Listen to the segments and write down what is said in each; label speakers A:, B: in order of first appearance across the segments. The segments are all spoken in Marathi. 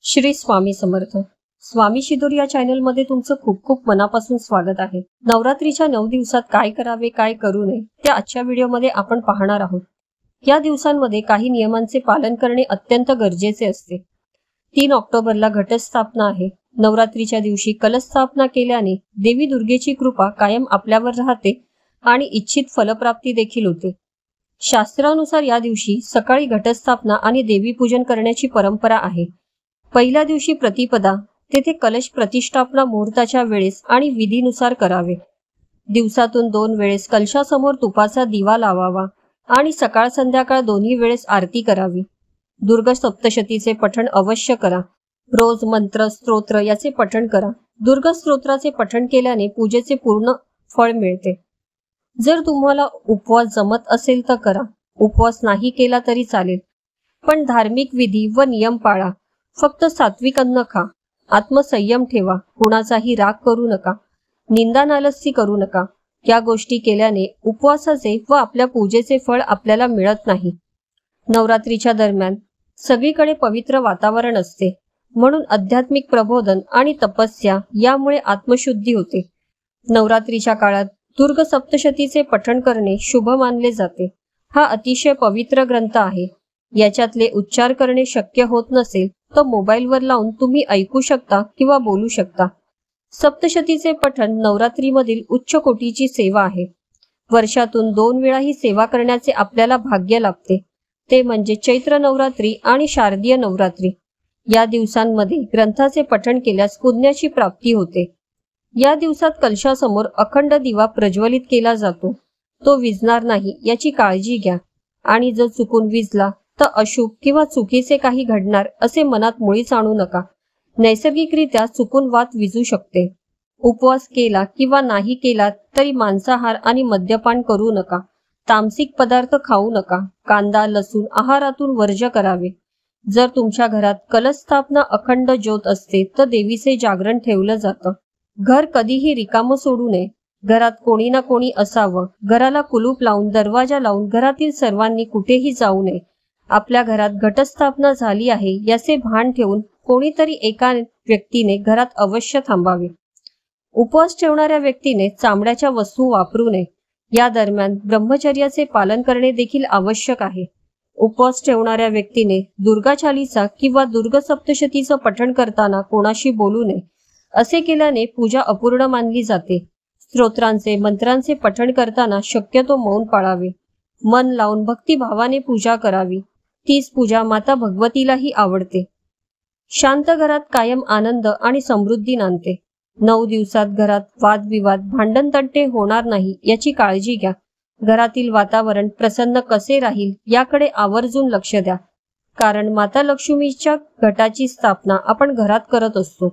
A: श्री स्वामी समर्थ। स्वामी शिदोरी या चॅनल मध्ये तुमचं खूप खूप मनापासून स्वागत आहे। नवरात्रीच्या 9 दिवसात काय करावे काय करू नये ते आजच्या व्हिडिओमध्ये आपण पाहणार आहोत। या दिवसांमध्ये काही नियमांचे पालन करणे अत्यंत गरजेचे असते। 3 ऑक्टोबरला घटस्थापना आहे। नवरात्रीच्या दिवशी कलश स्थापना केल्याने देवी दुर्गेची कृपा कायम आपल्यावर राहते आणि इच्छित फलप्राप्ती देखील होते। शास्त्रानुसार या दिवशी सकाळी घटस्थापना आणि देवी पूजन करण्याची परंपरा आहे। पहिल्या दिवशी प्रतिपदा, तेथे कलश प्रतिष्ठापना मुहूर्ताच्या वेळेस आणि विधीनुसार करावे। दिवसातून 2 वेळेस कलशासमोर तुपाचा दिवा लावावा आणि सकाळ संध्याकाळ दोन्ही वेळेस आरती करावी। दुर्गा सप्तशतीचे पठण अवश्य करा। रोज मंत्र स्तोत्र याचे पठण करा। दुर्गा स्तोत्राचे पठण केल्याने पूजेचे पूर्ण फळ मिळते। जर तुम्हाला उपवास जमत असेल तर करा, उपवास नाही केला तरी चालेल, पण धार्मिक विधी व नियम पाळा। फक्त सात्विक अन्न खा, आत्मसंयम ठेवा, कुणाचाही राग करू नका, निंदा नालस्ती करू नका। या गोष्टी केल्याने उपवासाचे व आपल्या पूजेचे फळ आपल्याला मिळत नाही। नवरात्रीच्या दरम्यान सगळीकडे पवित्र वातावरण असते, म्हणून आध्यात्मिक प्रबोधन आणि तपस्या यामुळे आत्मशुद्धी होते। नवरात्रीच्या काळात दुर्गा सप्तशतीचे पठण करणे शुभ मानले जाते। हा अतिशय पवित्र ग्रंथ आहे। याच्यातले उच्चार करणे शक्य होत नसेल तर मोबाईलवर लावून तुम्ही ऐकू शकता किंवा बोलू शकता। सप्तशतीचे पठण नवरात्रीमधील उच्च कोटीची सेवा आहे। वर्षातून 2 वेळा ही सेवा करण्याचे आपल्याला भाग्य लाभते, ते म्हणजे चैत्र नवरात्री आणि शारदीय नवरात्री। या दिवसांमध्ये ग्रंथाचे पठण केल्यास पुण्याची प्राप्ती होते। या दिवसात कलशासमोर अखंड दिवा प्रज्वलित केला जातो, तो विझणार नाही याची काळजी घ्या, आणि जर चुकून विझला तर अशुभ किंवा चुकीचे काही घडणार असे मनात मुळीच आणू नका। नैसर्गिकरित्या चुकून वात विझू शकते। उपवास केला किंवा नाही केला तरी मांसाहार आणि मद्यपान करू नका। तामसिक पदार्थ खाऊ नका। कांदा लसूण आहारातून वर्ज्य करावे। जर तुमच्या घरात कलश स्थापना अखंड ज्योत असते तर देवीचे जागरण ठेवलं जातं। घर कधीही रिकामं सोडू नये। घरात कोणी ना कोणी असावं। घराला कुलूप लावून दरवाजा लावून घरातील सर्वांनी कुठेही जाऊ नये। आपल्या घरात घटस्थापना झाली आहे याचे भान ठेवून कोणीतरी एका व्यक्तीने घरात अवश्य थांबावे। उपवास ठेवणाऱ्या व्यक्तीने चामड्याच्या वस्तू वापरू नये। या दरम्यान ब्रह्मचर्याचे पालन करणे देखील आवश्यक आहे। उपवास ठेवणाऱ्या व्यक्तीने दुर्गा चालीसा किंवा दुर्गा सप्तशतीचं पठण करताना कोणाशी बोलू नये। असे केल्याने पूजा अपूर्ण मानली जाते। स्तोत्रांचे मंत्रांचे पठण करताना शक्यतो मौन पाळावे। मन लावून भक्तिभावाने पूजा करावी। तीच पूजा माता भगवतीलाही आवडते। शांत घरात कायम आनंद आणि समृद्धी नांदते। 9 दिवसात घरात वादविवाद भांडणतंटे होणार नाही याची काळजी घ्या। घरातील वातावरण प्रसन्न कसे राहील याकडे आवर्जून लक्ष द्या, कारण माता लक्ष्मीच्या घटाची स्थापना आपण घरात करत असतो,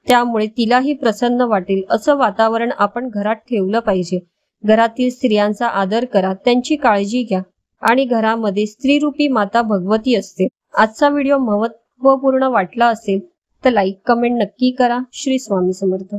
A: त्यामुळे तिलाही प्रसन्न वाटेल असं वातावरण आपण घरात ठेवलं पाहिजे। घरातील स्त्रियांचा आदर करा, त्यांची काळजी घ्या, आणि घरामध्ये स्त्रीरूपी माता भगवती असते। आजचा व्हिडिओ महत्त्वपूर्ण वाटला असेल तर लाईक कमेंट नक्की करा। श्री स्वामी समर्थ।